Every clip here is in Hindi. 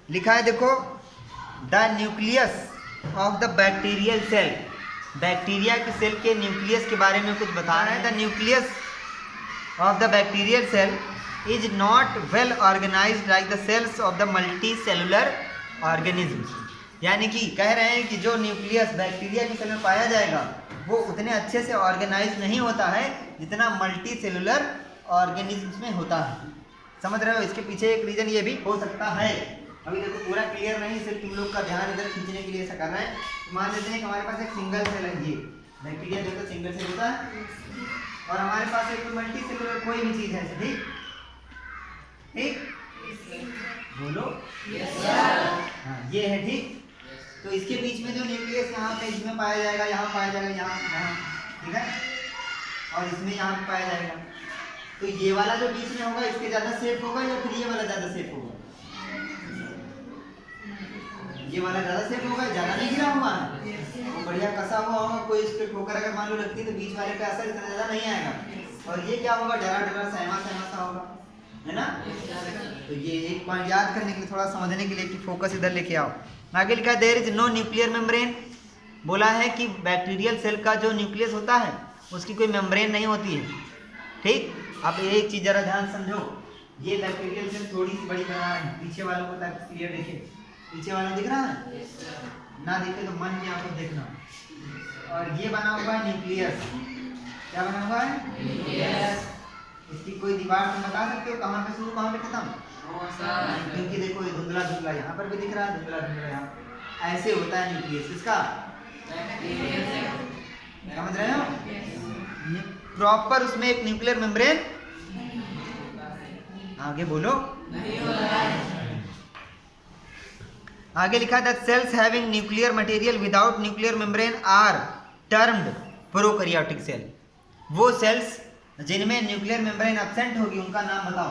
लिखा है देखो, the nucleus of the bacterial cell, bacteria के सेल के न्यूक्लियस के बारे में कुछ बता रहे हैं। The nucleus of the bacterial cell is not well organised like the cells of the multi cellular organism. यानी कि कह रहे हैं कि जो न्यूक्लियस बैक्टीरिया के सेल में पाया जाएगा वो उतने अच्छे से ऑर्गेनाइज नहीं होता है जितना मल्टी सेलुलर ऑर्गेनिज्म में होता है। समझ रहे हो? इसके पीछे एक रीज़न ये भी हो सकता है। अभी देखो पूरा क्लियर नहीं, सिर्फ तुम लोग का ध्यान इधर खींचने के लिए ऐसा कर रहे हैं। मान लेते हैं कि हमारे पास एक सिंगल सेल है, ये बैक्टीरिया जो है सिंगल सेल होता है, और हमारे पास एक मल्टी सेलुलर कोई भी चीज़ है, ठीक ठीक बोलो हाँ ये है, ठीक। तो इसके बीच में जो न्यूक्लियस यहाँ पे इसमें पाया जाएगा, यहाँ पाया जाएगा, यहाँ ठीक है, और इसमें यहाँ पे पाया जाएगा। तो ये वाला जो बीच में होगा इसके ज़्यादा सेफ होगा या फिर ये वाला ज़्यादा सेफ होगा? ये वाला ज़्यादा सेफ होगा, ज़्यादा नहीं गिरा हुआ है, वो बढ़िया कसा हुआ होगा। कोई इस पर ठोकर अगर मान लो लगती है तो बीच वाले का असर इतना ज़्यादा नहीं आएगा, और ये क्या होगा, डरा डरा सहमा सहमा सा होगा, है ना। तो ये एक पॉइंट याद करने के लिए, थोड़ा समझने के लिए कि फोकस इधर लेके आओ। आगे लिखा है there is no nuclear membrane. बोला है कि बैक्टीरियल सेल का जो न्यूक्लियस होता है उसकी कोई मेम्ब्रेन नहीं होती है, ठीक। अब एक चीज़ जरा ध्यान समझो, ये बैक्टीरियल सेल थोड़ी सी बड़ी बना रहे हैं, पीछे वालों को क्लियर देखिए, पीछे वाला दिख रहा है ना, दिखे तो मन में आपको देखना। और ये बना हुआ है न्यूक्लियस, क्या बना हुआ है न्यूक्लियस। इसकी कोई दीवार तुम बता सकते हो कहाँ पे शुरू कहाँ पे खत्म? क्योंकि देखो ये धुंधला धुंधला यहाँ पर भी दिख रहा है, धुंधला धुंधला यहाँ, ऐसे होता है न्यूक्लियस इसका, समझ रहे हो? प्रॉपर उसमें एक न्यूक्लियर मेम्ब्रेन, आगे बोलो, आगे लिखा है that cells having nuclear material without nuclear membrane are termed prokaryotic cell. वो सेल्स जिनमें न्यूक्लियर मेम्ब्रेन एब्सेंट होगी उनका नाम बताओ।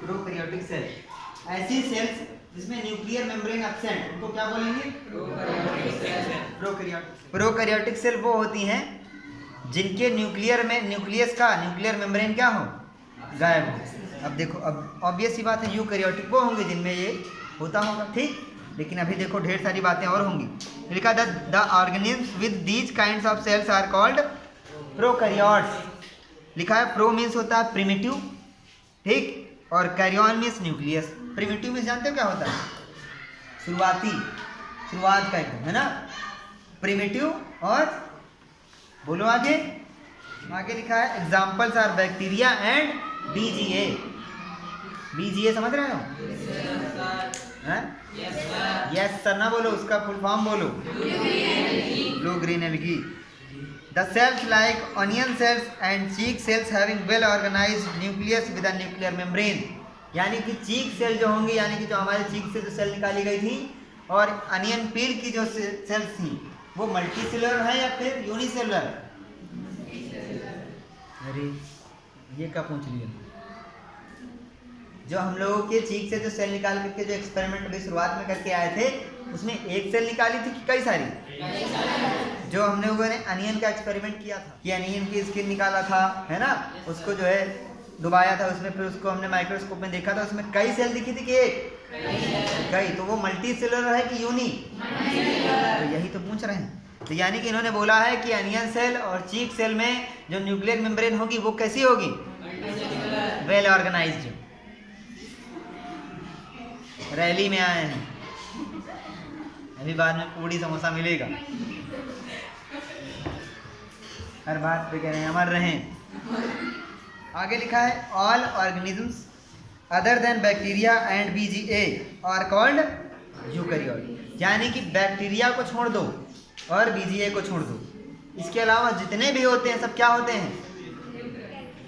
प्रोकैरियोटिक सेल, ऐसी सेल्स जिसमें न्यूक्लियर मेम्ब्रेन एब्सेंट, उनको क्या बोलेंगे? प्रोकैरियोटिक। प्रोकैरियोटिक सेल वो होती हैं जिनके न्यूक्लियर में न्यूक्लियस का न्यूक्लियर मेम्ब्रेन क्या हो, गायब हो। अब देखो, अब ऑब्वियस सी बात है यूकैरियोटिक वो होंगे जिनमें ये होता होगा, ठीक। लेकिन अभी देखो ढेर सारी बातें और होंगी। लिखा the organisms with these kinds of cells are called prokaryotes. लिखा है प्रो मीन्स होता है प्रिमिटिव, ठीक, और karyon means nucleus. Primitive means जानते हो क्या होता है? शुरुआती, शुरुआत का एकदम, है ना, प्रिमिटिव। और बोलो आगे, आगे लिखा है examples are bacteria and BGA. BGA समझ रहे हो? यस सर ना बोलो, उसका फुल फॉर्म बोलो, blue green algae. The cells like onion cells and cheek cells having well organised nucleus with a nuclear membrane. यानी कि चीक सेल जो होंगी, यानी कि जो हमारे चीक से जो सेल निकाली गई थी, और अनियन पील की जो सेल्स थी वो मल्टी सेलुलर है या फिर यूनिसेलुलर? अरे ये क्या पूछ लिया? जो हम लोगों के चीक से जो सेल निकाल करके जो एक्सपेरिमेंट अभी शुरुआत में करके आए थे उसमें एक सेल निकाली थी कि कई सारी? जो हम लोगों ने अनियन का एक्सपेरिमेंट किया था कि अनियन की स्किन निकाला था, है ना, उसको जो है डुबाया था उसमें, फिर उसको हमने माइक्रोस्कोप में देखा था, उसमें कई सेल दिखी थी कि एक? कई। तो वो मल्टी सेलुलर है कि यूनी? तो यही तो पूछ रहे हैं। तो यानी कि इन्होंने बोला है कि अनियन सेल और चीक सेल में जो न्यूक्लियर मेम्ब्रेन होगी वो कैसी होगी? Well organised. रैली में आए हैं, अभी बाद में पूड़ी समोसा मिलेगा, हर बात पे कह रहे हैं अमर रहें। आगे लिखा है all organisms other than bacteria and BGA are called eukaryote. यानी कि बैक्टीरिया को छोड़ दो और बीजीए को छोड़ दो, इसके अलावा जितने भी होते हैं सब क्या होते हैं?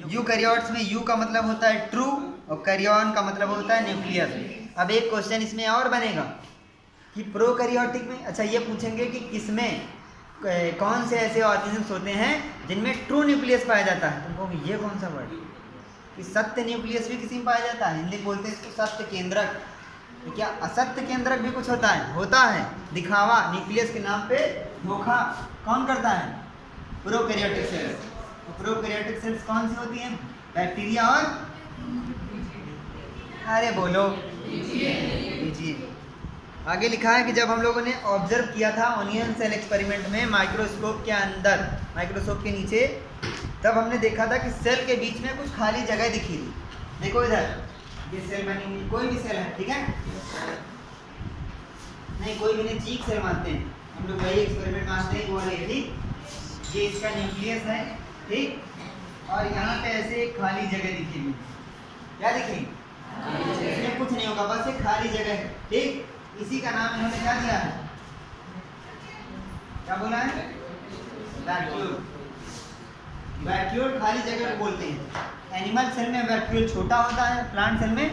यूकैरियोट्स में यू का मतलब होता है ट्रू और कैरियन का मतलब होता है न्यूक्लियस। अब एक क्वेश्चन इसमें और बनेगा कि प्रोकैरियोटिक में, अच्छा ये पूछेंगे कि किसमें कौन से ऐसे ऑर्गेनिजम्स होते हैं जिनमें ट्रू न्यूक्लियस पाया जाता है? तुम कहोगे ये कौन सा वर्ड कि सत्य न्यूक्लियस भी किसी में पाया जाता है? हिंदी बोलते हैं इसको सत्य केंद्रक। तो क्या असत्य केंद्रक भी कुछ होता है? होता है, दिखावा, न्यूक्लियस के नाम पे धोखा कौन करता है? Prokaryotic cell. तो प्रोकैरियोटिक सेल्स कौन सी होती हैं? बैक्टीरिया और, अरे बोलो, लीजिए। आगे लिखा है कि जब हम लोगों ने ऑब्जर्व किया था ऑनियन सेल एक्सपेरिमेंट में माइक्रोस्कोप के अंदर, माइक्रोस्कोप के नीचे, तब हमने देखा था कि सेल के बीच में कुछ खाली जगह दिखी थी। देखो इधर, ये सेल बनी हुई, कोई भी सेल है, ठीक है, नहीं कोई भी नहीं, चीक सेल मानते हैं हम लोग, वही एक्सपेरिमेंट मानते हैं वो वाले, ठीक। ये इसका न्यूक्लियस है, ठीक, और यहाँ पे ऐसे एक खाली जगह दिखी हुई, क्या दिखी? इसमें कुछ नहीं होगा, बस एक खाली जगह है, ठीक। इसी का नाम इन्होंने क्या दिया है? क्या बोला है? वैक्यूल। वैक्यूल खाली जगह को बोलते हैं। एनिमल सेल में वैक्यूल छोटा होता है, प्लांट सेल में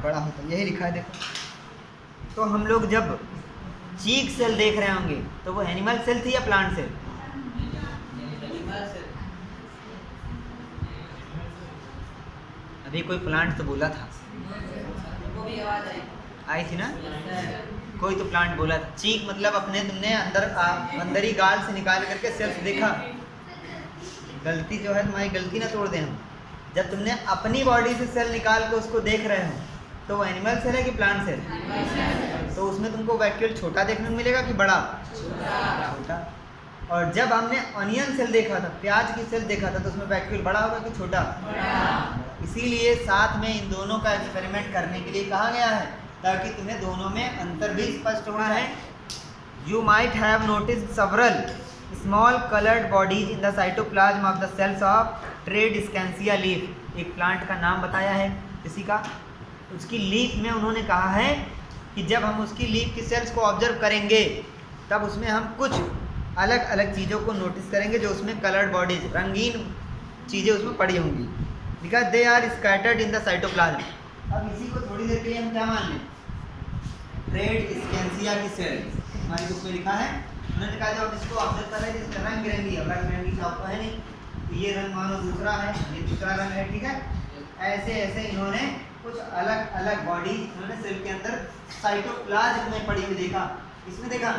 बड़ा होता है, यही लिखा है देखो। तो हम लोग जब चीक सेल देख रहे होंगे तो वो एनिमल सेल थी या प्लांट सेल? अभी कोई प्लांट तो बोला था, आई थी ना, कोई तो प्लांट बोला था। चीक मतलब अपने तुमने अंदर ही गाल से निकाल करके सेल्स देखा। गलती जो है तुम्हारी, गलती ना तोड़ दें हम। जब तुमने अपनी बॉडी से सेल निकाल के उसको देख रहे हो तो वो एनिमल सेल है कि प्लांट सेल? तो उसमें तुमको वैक्यूल छोटा देखने को मिलेगा कि बड़ा? छोटा। और जब हमने ऑनियन सेल देखा था, प्याज की सेल देखा था, तो उसमें वैक्यूल बड़ा होगा कि छोटा? इसीलिए साथ में इन दोनों का एक्सपेरिमेंट करने के लिए कहा गया है, ताकि तुम्हें दोनों में अंतर भी स्पष्ट हो जाए। You might have noticed several small coloured bodies in the cytoplasm of the cells of Tradescantia leaf. एक प्लांट का नाम बताया है किसी का, उसकी लीफ में उन्होंने कहा है कि जब हम उसकी लीफ की सेल्स को ऑब्जर्व करेंगे तब उसमें हम कुछ अलग अलग चीज़ों को नोटिस करेंगे, जो उसमें कलर्ड बॉडीज, रंगीन चीज़ें उसमें पड़ी होंगी, because they are scattered in the cytoplasm. अब इसी को थोड़ी देर के लिए हम क्या मान लें? ट्रेडस्कैंसिया की सेल हमारी बुक में लिखा है। उन्होंने कहा जब इसको ऑब्जर्व कर रहे हैं जिसका रंग बिरंगी है, रंग बिरंगी शॉप तो है नहीं, तो ये रंग मानो दूसरा है, ये दूसरा रंग है, ठीक है। ऐसे ऐसे इन्होंने कुछ अलग अलग बॉडी इन्होंने सेल के अंदर साइटोप्लाज्म में पड़ी हुई देखा। किसमें देखा?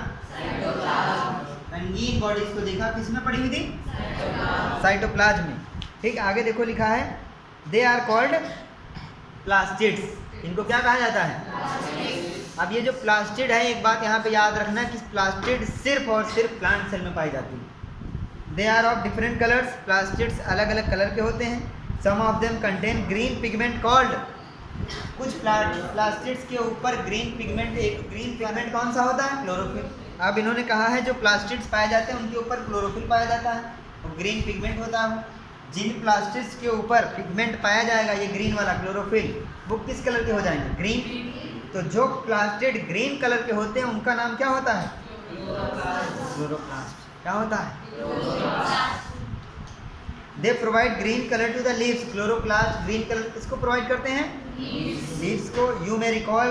रंगीन बॉडीज को देखा, किसमें पड़ी हुई थी? साइटोप्लाज्म में, ठीक। आगे देखो लिखा है दे आर कॉल्ड प्लास्टिड्स। इनको क्या कहा जाता है? अब ये जो प्लास्टिड है, एक बात यहाँ पे याद रखना कि प्लास्टिड सिर्फ और सिर्फ प्लांट सेल में पाई जाती है। They are of different colours. Plastids अलग अलग कलर के होते हैं। Some of them contain green pigment called, कुछ प्लास्टिड्स के ऊपर ग्रीन पिगमेंट, एक ग्रीन पिगमेंट कौन सा होता है? क्लोरोफिल। अब इन्होंने कहा है जो प्लास्टिड्स पाए जाते हैं उनके ऊपर क्लोरोफिल पाया जाता है और ग्रीन पिगमेंट होता है। जिन प्लास्टिड्स के ऊपर पिगमेंट पाया जाएगा, ये ग्रीन वाला क्लोरोफिल, वो किस कलर के हो जाएंगे? ग्रीन। तो जो प्लास्टिड ग्रीन कलर के होते हैं उनका नाम क्या होता है? क्लोरोप्लास्ट। क्या होता है? They provide green colour to the leaves. Chloroplast green colour किसको प्रोवाइड करते हैं? लीव्स को। You may recall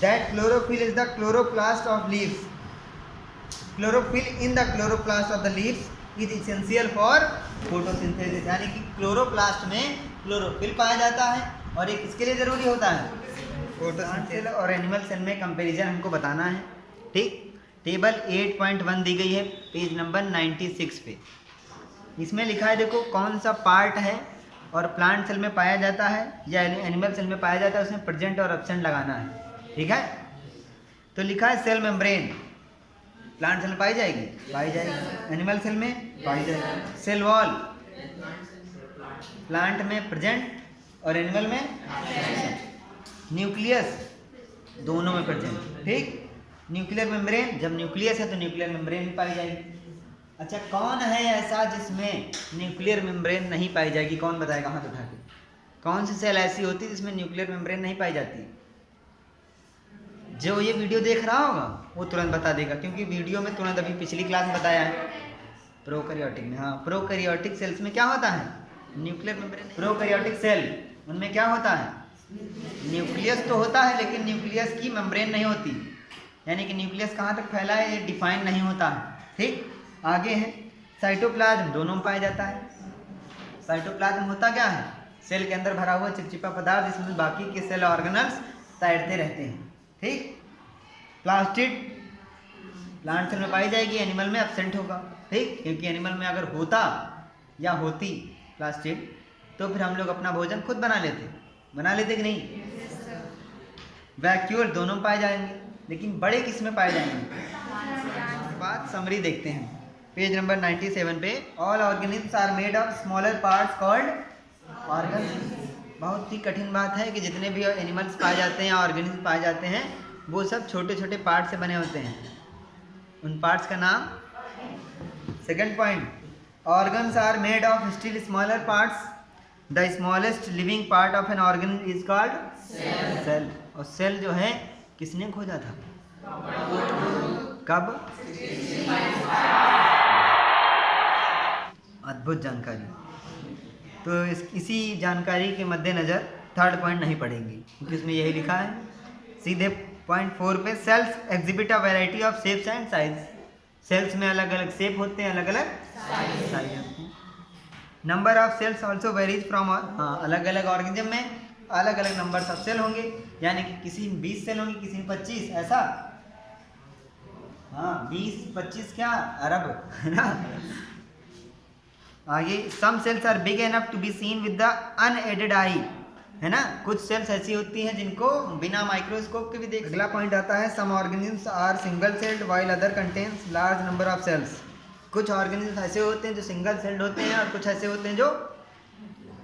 that chlorophyll is the chloroplast of leaves. Chlorophyll in the chloroplast of the leaves is essential for photosynthesis. यानी कि क्लोरोप्लास्ट में क्लोरोफिल पाया जाता है और ये किसके लिए जरूरी होता है? फोटोसिंथेसिस। और एनिमल सेल में कंपैरिजन हमको बताना है, ठीक। टेबल 8.1 दी गई है पेज नंबर 96 पे। इसमें लिखा है, देखो कौन सा पार्ट है और प्लांट सेल में पाया जाता है या एनिमल सेल में पाया जाता है, उसमें प्रेजेंट और एब्सेंट लगाना है, ठीक है। तो लिखा है सेल मेम्ब्रेन। प्लांट सेल में पाई जाएगी? पाई जाएगी। एनिमल सेल में पाई जाएगी। सेल वॉल प्लांट में प्रेजेंट और एनिमल में। न्यूक्लियस दोनों में प्रेजेंट, ठीक। न्यूक्लियर मेम्ब्रेन, जब न्यूक्लियस है तो न्यूक्लियर मेम्ब्रेन भी पाई जाएगी। अच्छा, कौन है ऐसा जिसमें न्यूक्लियर मेम्ब्रेन नहीं पाई जाएगी? कौन बताएगा हाथ उठा के? कौन सी सेल ऐसी होती है जिसमें न्यूक्लियर मेम्ब्रेन नहीं पाई जाती? जो ये वीडियो देख रहा होगा वो तुरंत बता देगा, क्योंकि वीडियो में तुरंत अभी पिछली क्लास में बताया है प्रोकैरियोटिक में। हाँ, प्रोकैरियोटिक सेल्स में क्या होता है? Nuclear membrane. प्रोकैरियोटिक सेल, उनमें क्या होता है? न्यूक्लियस तो होता है लेकिन न्यूक्लियस की मेम्ब्रेन नहीं होती, यानी कि न्यूक्लियस कहाँ तक फैला है ये डिफाइन नहीं होता है, ठीक। आगे है साइटोप्लाज्म, दोनों में पाया जाता है। साइटोप्लाज्म होता क्या है? सेल के अंदर भरा हुआ चिपचिपा पदार्थ जिसमें बाकी के सेल ऑर्गेनल्स तैरते रहते हैं, ठीक। प्लास्टिड प्लांट सेल में पाई जाएगी, एनिमल में एब्सेंट होगा, ठीक, क्योंकि एनिमल में अगर होता या होती प्लास्टिड तो फिर हम लोग अपना भोजन खुद बना लेते कि नहीं? वैक्यूल दोनों पाए जाएंगे, लेकिन बड़े किस में पाए जाएंगे? बात समरी देखते हैं पेज नंबर 97 पे। All organisms are made of smaller parts called organs. बहुत ही कठिन बात है कि जितने भी एनिमल्स पाए जाते हैं या ऑर्गेनिज्म पाए जाते हैं वो सब छोटे छोटे पार्ट से बने होते हैं। उन पार्ट्स का नाम, second point, organs are made of still smaller parts. The smallest living part of an organ is called cell. और सेल जो है किसने खोजा था? कब? अद्भुत जानकारी। तो इसी जानकारी के मद्देनज़र थर्ड पॉइंट नहीं पढ़ेंगे क्योंकि इसमें यही लिखा है। सीधे पॉइंट 4 पे, cells exhibit a variety of shapes and size. Cells में अलग अलग शेप होते हैं, अलग अलग साइज होते हैं। Number of cells also varies from, अलग अलग ऑर्गेनिज्म में अलग अलग नंबर ऑफ सेल होंगे, यानी कि किसी में 20 सेल होंगे, किसी में 25, ऐसा? हाँ, 20-25 क्या अरब, है ना? आगे, some cells are big enough to be seen with the unaided eye, है ना? कुछ सेल्स ऐसी होती हैं जिनको बिना माइक्रोस्कोप के भी देख। अगला पॉइंट आता है, some organisms are single celled while other contains large number of cells. कुछ ऑर्गेनिज्म ऐसे होते हैं जो सिंगल सेल्ड होते हैं और कुछ ऐसे होते हैं जो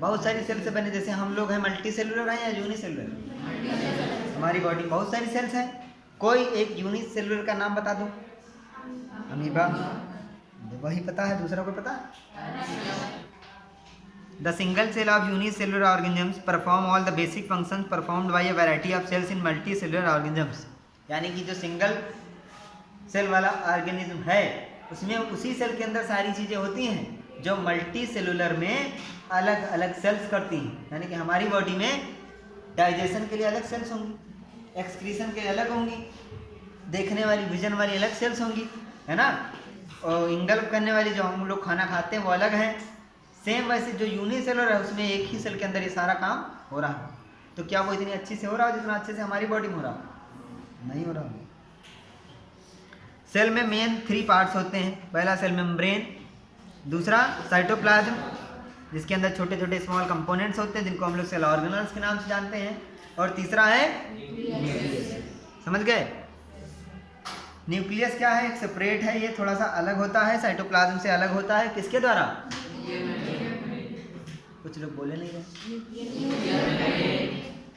बहुत सारी सेल से बने। जैसे हम लोग हैं मल्टी सेलुलर हैं या यूनिसेलुलर? हमारी बॉडी में बहुत सारी सेल्स हैं। कोई एक यूनिसेलुलर का नाम बता दो। अमीबा, वही पता है, दूसरा कोई पता है? The single cell of unicellular organisms perform all the basic functions performed by a variety of cells in multi cellular organisms. यानी कि जो सिंगल सेल वाला ऑर्गेनिज्म है उसमें उसी सेल के अंदर सारी चीज़ें होती हैं जो मल्टी सेलुलर में अलग अलग सेल्स करती हैं। यानी कि हमारी बॉडी में डाइजेशन के लिए अलग सेल्स होंगी, एक्सक्रीशन के लिए अलग होंगी, देखने वाली विजन वाली अलग सेल्स होंगी, है ना? और इंगल्प करने वाली जो हम लोग खाना खाते हैं वो अलग है। सेम वैसे जो यूनिसेलुलर है उसमें एक ही सेल के अंदर ये सारा काम हो रहा है। तो क्या वो इतनी अच्छी से हो रहा हो जितना अच्छे से हमारी बॉडी में हो रहा हो? नहीं हो रहा हो। सेल में मेन 3 पार्ट्स होते हैं। पहला सेल मेम्ब्रेन, दूसरा साइटोप्लाज्म जिसके अंदर छोटे छोटे स्मॉल कंपोनेंट्स होते हैं जिनको हम लोग सेल ऑर्गेनल्स के नाम से जानते हैं, और तीसरा है न्यूक्लियस। समझ गए? न्यूक्लियस क्या है? एक सेपरेट है, ये थोड़ा सा अलग होता है, साइटोप्लाज्म से अलग होता है। किसके द्वारा? कुछ लोग बोले नहीं रहे।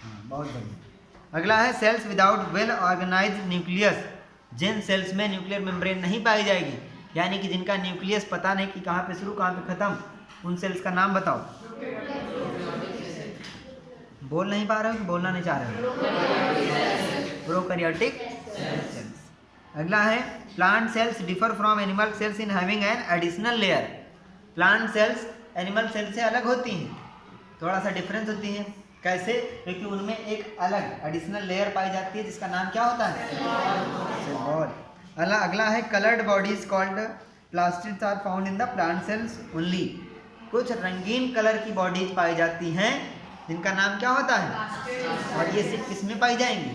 हाँ, बहुत बढ़िया। अगला है cells without well organised nucleus. जिन सेल्स में न्यूक्लियर मेम्ब्रेन नहीं पाई जाएगी, यानी कि जिनका न्यूक्लियस पता नहीं कि कहाँ पे शुरू कहाँ पे खत्म, उन सेल्स का नाम बताओ। बोल नहीं पा रहे हो कि बोलना नहीं चाह रहे हो? Prokaryotic cells. अगला है plant cells differ from animal cells in having an additional layer. Plant cells animal cell से अलग होती हैं, थोड़ा सा डिफरेंस होती हैं। कैसे? क्योंकि उनमें एक अलग एडिशनल लेयर पाई जाती है जिसका नाम क्या होता है? Cell wall. अगला है coloured bodies called plastids are found in the plant cells only. कुछ रंगीन कलर की बॉडीज पाई जाती हैं जिनका नाम क्या होता है? और ये सिर्फ किस में पाई जाएंगी?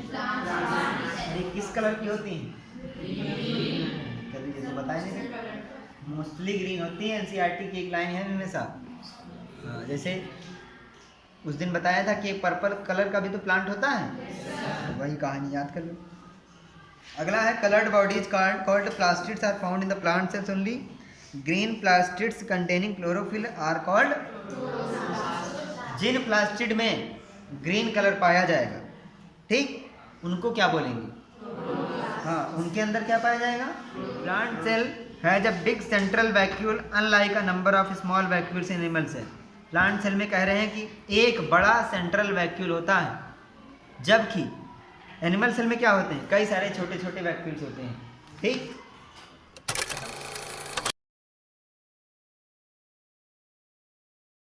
ये किस कलर की होती हैं? कभी जैसे बताए नहीं, मोस्टली ग्रीन होती है। एनसीईआरटी की एक लाइन है हमेशा, जैसे उस दिन बताया था कि एक पर्पल कलर का भी तो प्लांट होता है, तो वही कहानी याद कर लो। अगला है coloured bodies called plastids are found in the plant cells only. Green plastids containing chlorophyll are called. जिन प्लास्टिड में ग्रीन कलर पाया जाएगा, ठीक, उनको क्या बोलेंगे? हाँ, उनके अंदर क्या पाया जाएगा? Plant cell has a big central vacuole unlike a number of small vacuoles in animal cell. Plant cell में कह रहे हैं कि एक बड़ा सेंट्रल वैक्यूल होता है, जबकि एनिमल सेल में क्या होते हैं? कई सारे छोटे छोटे वैक्यूल्स होते हैं, ठीक।